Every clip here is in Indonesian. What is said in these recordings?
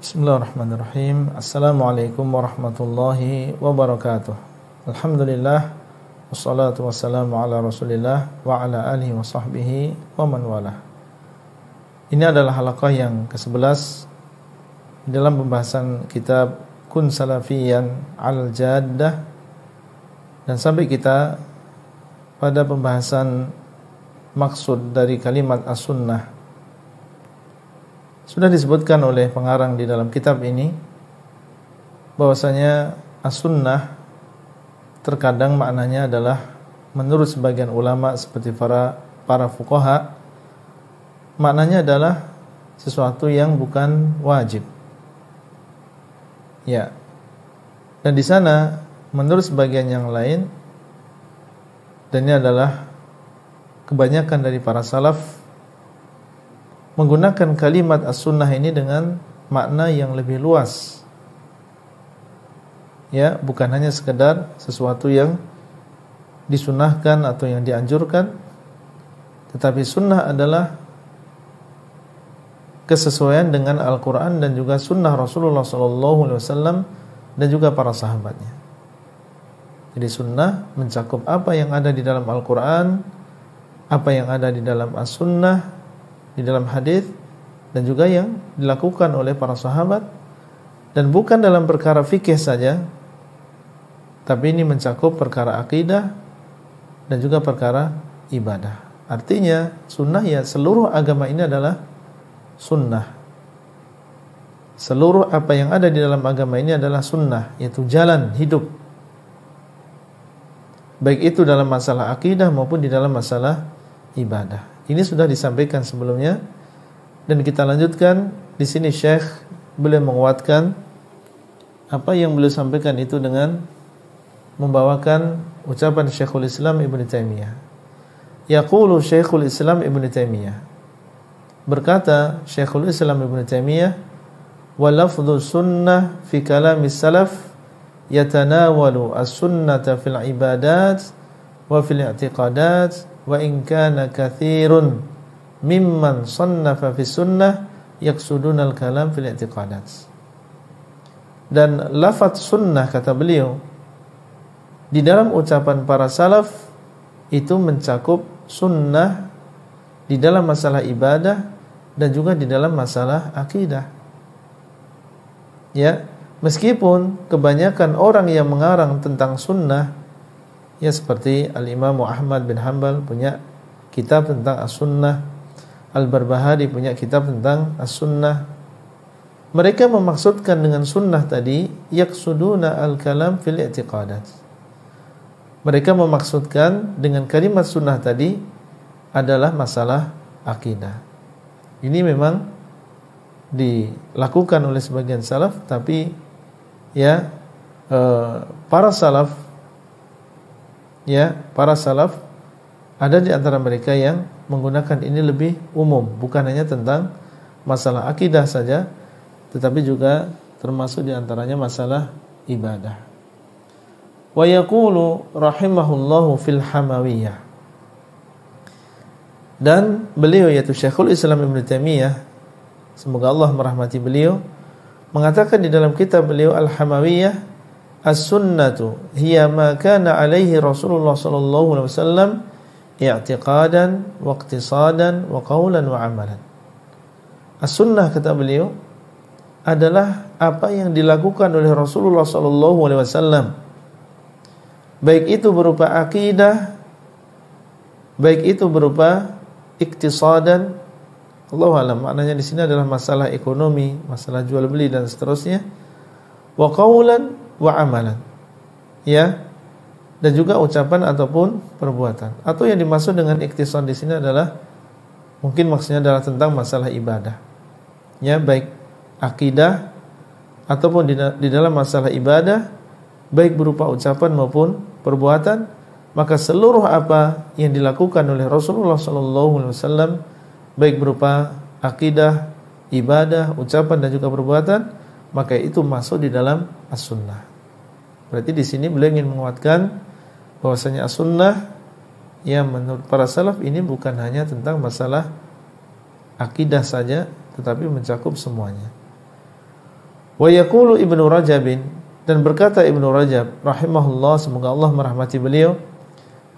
Bismillahirrahmanirrahim. Assalamualaikum warahmatullahi wabarakatuh. Alhamdulillah, wassalatu wassalamu ala rasulillah wa ala alihi wa sahbihi wa man walah. Ini adalah halaqah yang ke-11 dalam pembahasan kitab Kun Salafiyan al-Jaddah, dan sampai kita pada pembahasan maksud dari kalimat as-sunnah. Sudah disebutkan oleh pengarang di dalam kitab ini bahwasanya as-sunnah terkadang maknanya adalah, menurut sebagian ulama seperti para fuqaha, maknanya adalah sesuatu yang bukan wajib. Ya. Dan di sana menurut sebagian yang lain, dan ini adalah kebanyakan dari para salaf, menggunakan kalimat as-sunnah ini dengan makna yang lebih luas. Ya, bukan hanya sekedar sesuatu yang disunahkan atau yang dianjurkan, tetapi sunnah adalah kesesuaian dengan Al-Quran dan juga sunnah Rasulullah SAW dan juga para sahabatnya. Jadi sunnah mencakup apa yang ada di dalam Al-Quran, apa yang ada di dalam as-sunnah, di dalam hadis, dan juga yang dilakukan oleh para sahabat, dan bukan dalam perkara fikih saja, tapi ini mencakup perkara akidah dan juga perkara ibadah. Artinya sunnah, ya, seluruh agama ini adalah sunnah. Seluruh apa yang ada di dalam agama ini adalah sunnah, yaitu jalan hidup, baik itu dalam masalah akidah maupun di dalam masalah ibadah. Ini sudah disampaikan sebelumnya, dan kita lanjutkan di sini. Syekh beliau menguatkan apa yang beliau sampaikan itu dengan membawakan ucapan Syekhul Islam Ibnu Taimiyah. Yaqulu Syekhul Islam Ibnu Taimiyah, berkata Syekhul Islam Ibnu Taimiyah, wa lafdhu sunnah fi kalamis salaf yatanawalu as-sunnata fil ibadat wa fil i'tiqadat, wa in kana katsirun mimman sannafa fi sunnah yaqsuduna al-kalam fil i'tiqadat. Dan lafaz sunnah, kata beliau, di dalam ucapan para salaf itu mencakup sunnah di dalam masalah ibadah dan juga di dalam masalah akidah. Ya, meskipun kebanyakan orang yang mengarang tentang sunnah, ya, seperti Al-Imam Ahmad bin Hanbal punya kitab tentang as-sunnah, Al-Barbahari punya kitab tentang as-sunnah. Mereka memaksudkan dengan sunnah tadi yaqsuduna al-kalam fil i'tiqadat. Mereka memaksudkan dengan kalimat sunnah tadi adalah masalah akidah. Ini memang dilakukan oleh sebagian salaf, tapi ya, para salaf ada di antara mereka yang menggunakan ini lebih umum, bukan hanya tentang masalah akidah saja, tetapi juga termasuk di antaranya masalah ibadah. Wa yaqulu rahimahullahu fil Hamawiyah, dan beliau, yaitu Syekhul Islam Ibnu Taimiyah, semoga Allah merahmati beliau, mengatakan di dalam kitab beliau Al-Hamawiyah, as-sunnatu hiya ma kana alaihi Rasulullah sallallahu alaihi wasallam i'tiqadan wa iqtisadan wa qawlan wa amalan. As-sunnah, kata beliau, adalah apa yang dilakukan oleh Rasulullah sallallahu alaihi wasallam, baik itu berupa akidah, baik itu berupa iqtisadan. Allahu a'lam, maknanya di sini adalah masalah ekonomi, masalah jual beli dan seterusnya. Wa qawlan wa amalan, ya, dan juga ucapan ataupun perbuatan. Atau yang dimaksud dengan iktisad di sini adalah, mungkin maksudnya adalah tentang masalah ibadah, ya, baik akidah ataupun di dalam masalah ibadah, baik berupa ucapan maupun perbuatan. Maka seluruh apa yang dilakukan oleh Rasulullah SAW, baik berupa akidah, ibadah, ucapan dan juga perbuatan, maka itu masuk di dalam as-sunnah. Berarti di sini beliau ingin menguatkan bahwasanya as-sunnah, ya, menurut para salaf ini bukan hanya tentang masalah akidah saja, tetapi mencakup semuanya. Wa yaqulu Ibnu Rajab, dan berkata Ibnu Rajab rahimahullah, semoga Allah merahmati beliau,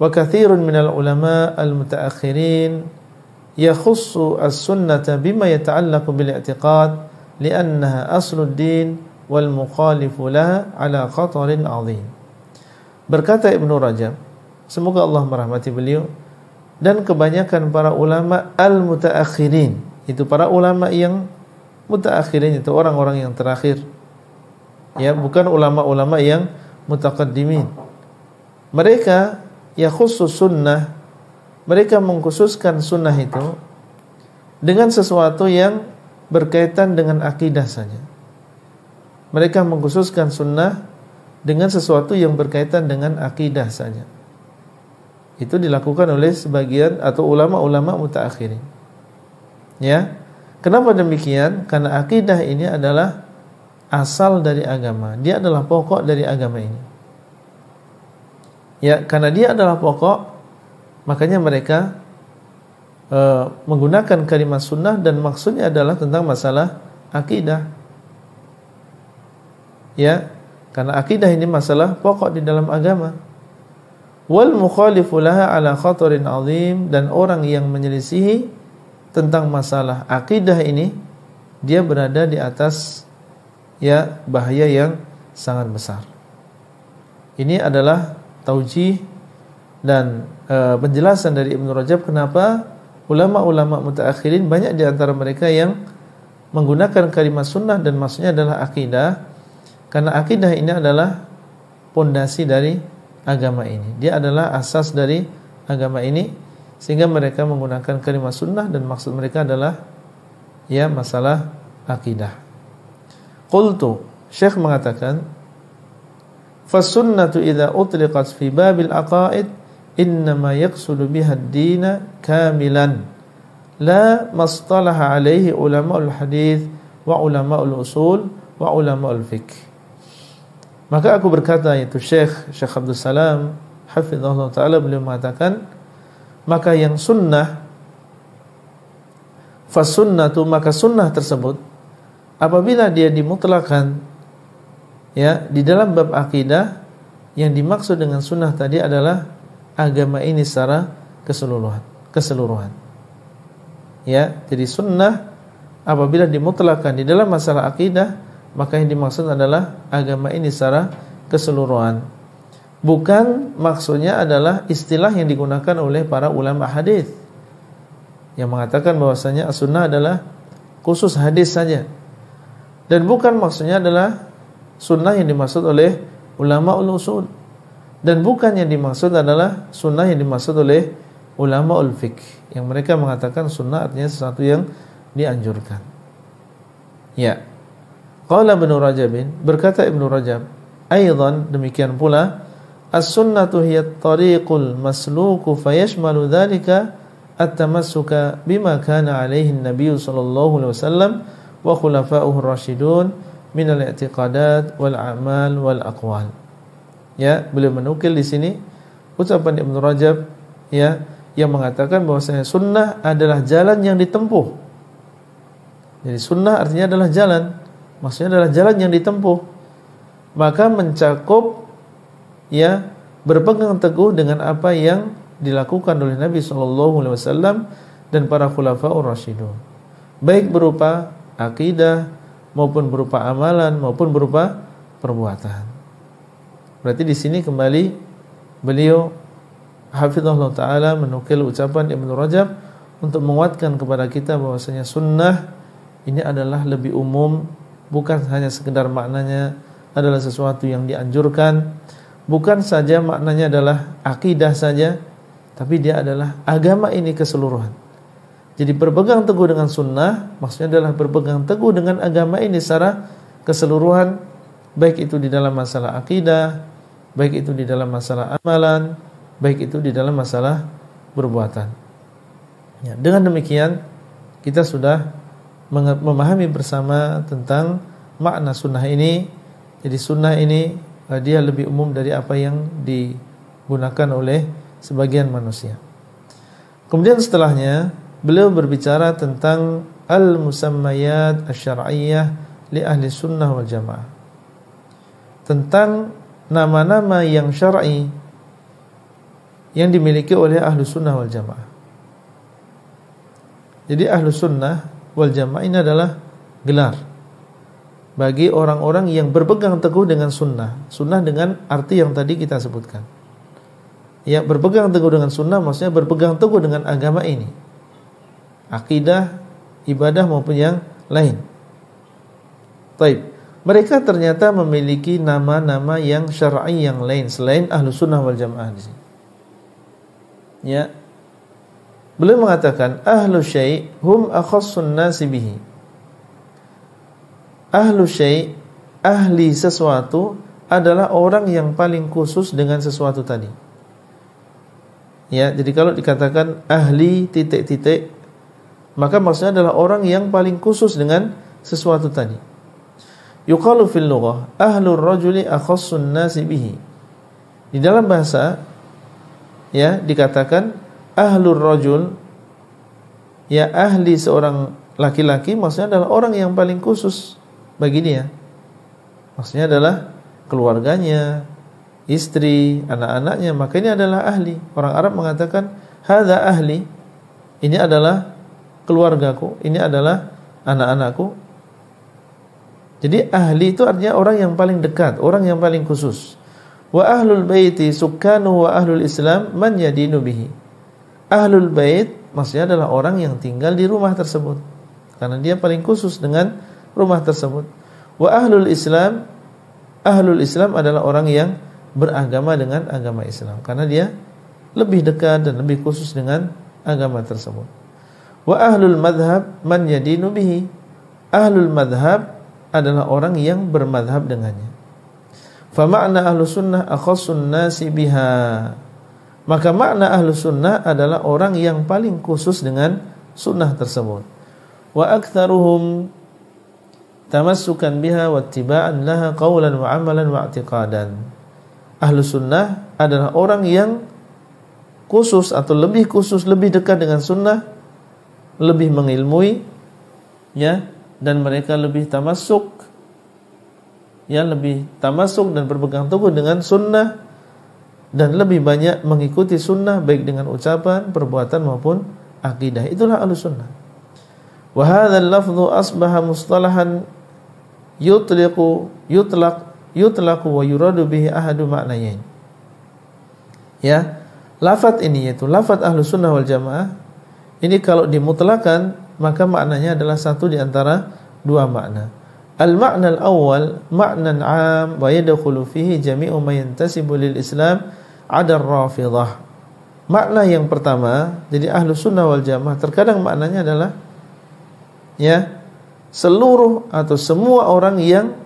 wa katsirun minal ulama al-mutaakhirin yakhussu as-sunnata bima yata'allaqu bil i'tiqad li'annaha asluddin wal mukhalifu laha ala khatarin 'azim. Berkata Ibnu Rajab, semoga Allah merahmati beliau, dan kebanyakan para ulama al-mutaakhirin, itu para ulama yang mutaakhirin, itu orang-orang yang terakhir, ya, bukan ulama-ulama yang mutaqaddimin. Mereka ya khusus sunnah, mereka mengkhususkan sunnah itu dengan sesuatu yang berkaitan dengan akidah saja. Mereka mengkhususkan sunnah dengan sesuatu yang berkaitan dengan akidah saja. Itu dilakukan oleh sebagian atau ulama-ulama mutaakhirin. Ya. Kenapa demikian? Karena akidah ini adalah asal dari agama. Dia adalah pokok dari agama ini. Ya, karena dia adalah pokok, makanya mereka menggunakan kalimat sunnah, dan maksudnya adalah tentang masalah akidah. Ya, karena akidah ini masalah pokok di dalam agama. Wal mukhalifu laha ala khatarin 'azim, dan orang yang menyelisihi tentang masalah akidah ini, dia berada di atas ya bahaya yang sangat besar. Ini adalah taujih dan penjelasan dari Ibnu Rajab kenapa ulama-ulama mutaakhirin banyak di antara mereka yang menggunakan kalimat sunnah dan maksudnya adalah akidah, karena akidah ini adalah pondasi dari agama ini. Dia adalah asas dari agama ini, sehingga mereka menggunakan kalimat sunnah dan maksud mereka adalah ya masalah akidah. Qultu, Syekh mengatakan, fas-sunnatu idza utliqat fi babil aqaid innama yaqsudu biha ad-din kamilan la mastalaha alaihi ulama'ul hadis wa ulama'ul usul wa ulama'ul fiqh. Maka aku berkata, yaitu Syekh Abdul Salam hafizahullah taala, beliau mengatakan, maka yang sunnah, fas-sunnatu, maka sunnah tersebut apabila dia dimutlakan ya di dalam bab akidah, yang dimaksud dengan sunnah tadi adalah agama ini secara keseluruhan. Ya, jadi sunnah apabila dimutlakan di dalam masalah akidah, maka yang dimaksud adalah agama ini secara keseluruhan. Bukan maksudnya adalah istilah yang digunakan oleh para ulama hadis yang mengatakan bahwasanya as-sunnah adalah khusus hadis saja. Dan bukan maksudnya adalah sunnah yang dimaksud oleh ulama ul-usul. Dan bukan yang dimaksud adalah sunnah yang dimaksud oleh ulama ul-fiqh, yang mereka mengatakan sunnah artinya sesuatu yang dianjurkan. Ya. Qala Ibnu Rajab, berkata Ibnu Rajab, aidan, demikian pula, as-sunnatu hiya at-tariqul masluku fayashmalu dzalika at-tamassuka bima kana alaihi an-nabiy sallallahu alaihi wasallam wa khulafa'uhu ar-rasyidun min al-i'tiqadat wal a'mal wal aqwal. Ya, beliau menukil di sini ucapan Ibnu Rajab ya, yang mengatakan bahwasanya sunnah adalah jalan yang ditempuh. Jadi sunnah artinya adalah jalan, maksudnya adalah jalan yang ditempuh, maka mencakup ya berpegang teguh dengan apa yang dilakukan oleh Nabi SAW dan para khulafaur rasyidun, baik berupa akidah maupun berupa amalan maupun berupa perbuatan. Berarti di sini kembali beliau hafizahullah taala menukil ucapan Ibnu Rajab untuk menguatkan kepada kita bahwasanya sunnah ini adalah lebih umum, bukan hanya sekedar maknanya adalah sesuatu yang dianjurkan, bukan saja maknanya adalah akidah saja, tapi dia adalah agama ini keseluruhan. Jadi berpegang teguh dengan sunnah maksudnya adalah berpegang teguh dengan agama ini secara keseluruhan, baik itu di dalam masalah akidah, baik itu di dalam masalah amalan, baik itu di dalam masalah perbuatan. Ya, dengan demikian kita sudah memahami bersama tentang makna sunnah ini. Jadi sunnah ini dia lebih umum dari apa yang digunakan oleh sebagian manusia. Kemudian setelahnya beliau berbicara tentang al-musammayat asy-syar'iyyah li ahli sunnah wal jamaah. Tentang nama-nama yang syar'i yang dimiliki oleh ahli sunnah wal jamaah. Jadi ahli sunnah wal jamaah ini adalah gelar bagi orang-orang yang berpegang teguh dengan sunnah. Sunnah dengan arti yang tadi kita sebutkan. Ya, berpegang teguh dengan sunnah maksudnya berpegang teguh dengan agama ini, akidah, ibadah maupun yang lain. Baik, mereka ternyata memiliki nama-nama yang syar'i yang lain selain ahlu sunnah wal jamaah di sini. Ya, beliau mengatakan ahlu syai' hum akhassun nasi bihi. Ahlu syai', ahli sesuatu adalah orang yang paling khusus dengan sesuatu tadi. Ya, jadi kalau dikatakan ahli titik-titik, maka maksudnya adalah orang yang paling khusus dengan sesuatu tadi. Yuqalu fil lughah ahlur rajuli akhassun nasi bihi. Di dalam bahasa ya dikatakan ahlur rajul, ya ahli seorang laki-laki maksudnya adalah orang yang paling khusus bagi dia. Maksudnya adalah keluarganya, istri, anak-anaknya, maka ini adalah ahli. Orang Arab mengatakan hadza ahli, ini adalah keluargaku, ini adalah anak-anakku. Jadi ahli itu artinya orang yang paling dekat, orang yang paling khusus. Wa ahlul baiti sukkanu wa ahlul islam man yadinu bihi. Ahlul bait maksudnya adalah orang yang tinggal di rumah tersebut, karena dia paling khusus dengan rumah tersebut. Wa ahlul islam, ahlul islam adalah orang yang beragama dengan agama Islam, karena dia lebih dekat dan lebih khusus dengan agama tersebut. Wa ahlul madhab man yadinu bihi. Ahlul madhab adalah orang yang bermadhab dengannya. Fa ma'na ahlus sunnah akhassun nasi biha. Maka makna ahlus sunnah adalah orang yang paling khusus dengan sunnah tersebut. Wa aktsaruhum tamassukan biha wa ittiba'an laha qawlan wa amalan wa i'tiqadan. Ahlus sunnah adalah orang yang khusus atau lebih khusus, lebih dekat dengan sunnah, lebih mengilmui, ya, dan mereka lebih tamassuk, ya, lebih tamassuk dan berpegang teguh dengan sunnah, dan lebih banyak mengikuti sunnah baik dengan ucapan, perbuatan maupun akidah. Itulah ahlus sunnah. Wa hadzal lafdhu asbaha mustalahan yutlaqu wa yuradu bihi ahadu ma'nayain. Ya, lafaz ini yaitu lafaz ahlus sunnah wal jamaah ini kalau dimutlakan maka maknanya adalah satu di antara dua makna. Al-ma'na al-awwal ma'nan 'am wa yadkhulu fihi jami'u ma yantasibu lil Islam 'ada ar-rafidhah. Makna yang pertama, jadi ahlus sunnah wal jamaah terkadang maknanya adalah ya seluruh atau semua orang yang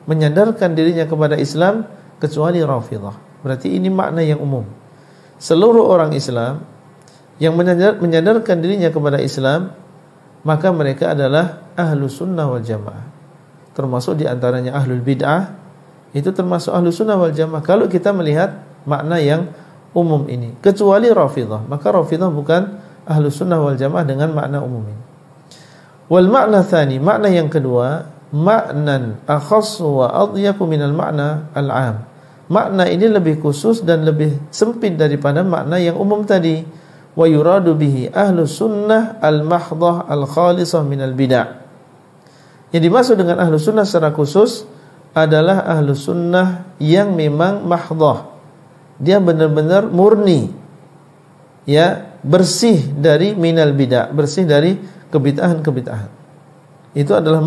menyadarkan dirinya kepada Islam kecuali Rafidhah. Berarti ini makna yang umum. Seluruh orang Islam yang menyadarkan dirinya kepada Islam, maka mereka adalah ahlus sunnah wal jamaah. Termasuk diantaranya ahlul bid'ah, itu termasuk ahlus sunnah wal jamaah. Kalau kita melihat makna yang umum ini, kecuali Rafidhah, maka Rafidhah bukan ahlus sunnah wal jamaah dengan makna umum ini. Wal makna tsani, makna yang kedua, maknan akhas wa adyaku minal makna al-'am. Makna ini lebih khusus dan lebih sempit daripada makna yang umum tadi. Wa yuradu bihi ahlus sunnah al-mahdhah al-khalisah minal bid'ah. Yang dimaksud dengan ahlus sunnah secara khusus adalah ahlus sunnah yang memang mahdhah. Dia benar-benar murni, ya, bersih dari minal bid'ah, bersih dari kebid'ahan-kebid'ahan. Itu adalah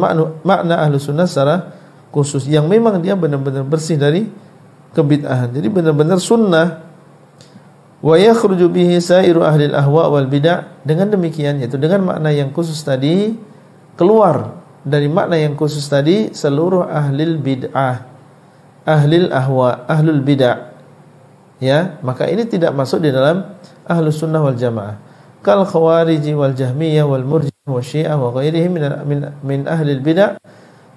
makna ahlus sunnah secara khusus, yang memang dia benar-benar bersih dari kebid'ahan. Jadi benar-benar sunnah. Wa yakhruju bihi sairu ahli al-ahwa wal bid'ah. Dengan demikian, yaitu dengan makna yang khusus tadi, keluar dari makna yang khusus tadi seluruh ahlil bid'ah, ahlil ahwa, ahlul bid'ah. Ya, maka ini tidak masuk di dalam ahlus sunnah wal jamaah. Kal khawariji wal jahmiyah wal murji'ah wa syiah wa ghairihim min ahlil bid'ah,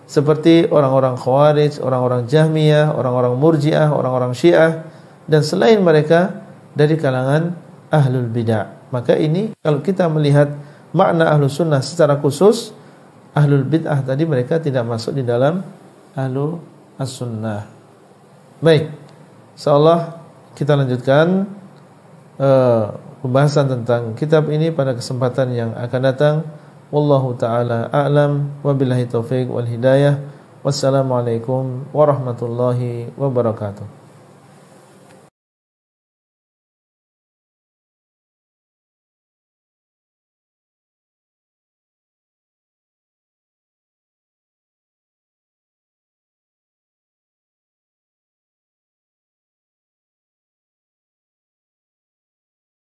seperti orang-orang khawarij, orang-orang jahmiyah, orang-orang murji'ah, orang-orang syiah, dan selain mereka dari kalangan ahlul bid'ah. Maka ini kalau kita melihat makna ahlus sunnah secara khusus, ahlul bid'ah tadi mereka tidak masuk di dalam ahlu as-sunnah. Baik, insyaallah kita lanjutkan pembahasan tentang kitab ini pada kesempatan yang akan datang. Wallahu taala a'lam, wabillahi taufik wal hidayah. Wassalamualaikum warahmatullahi wabarakatuh.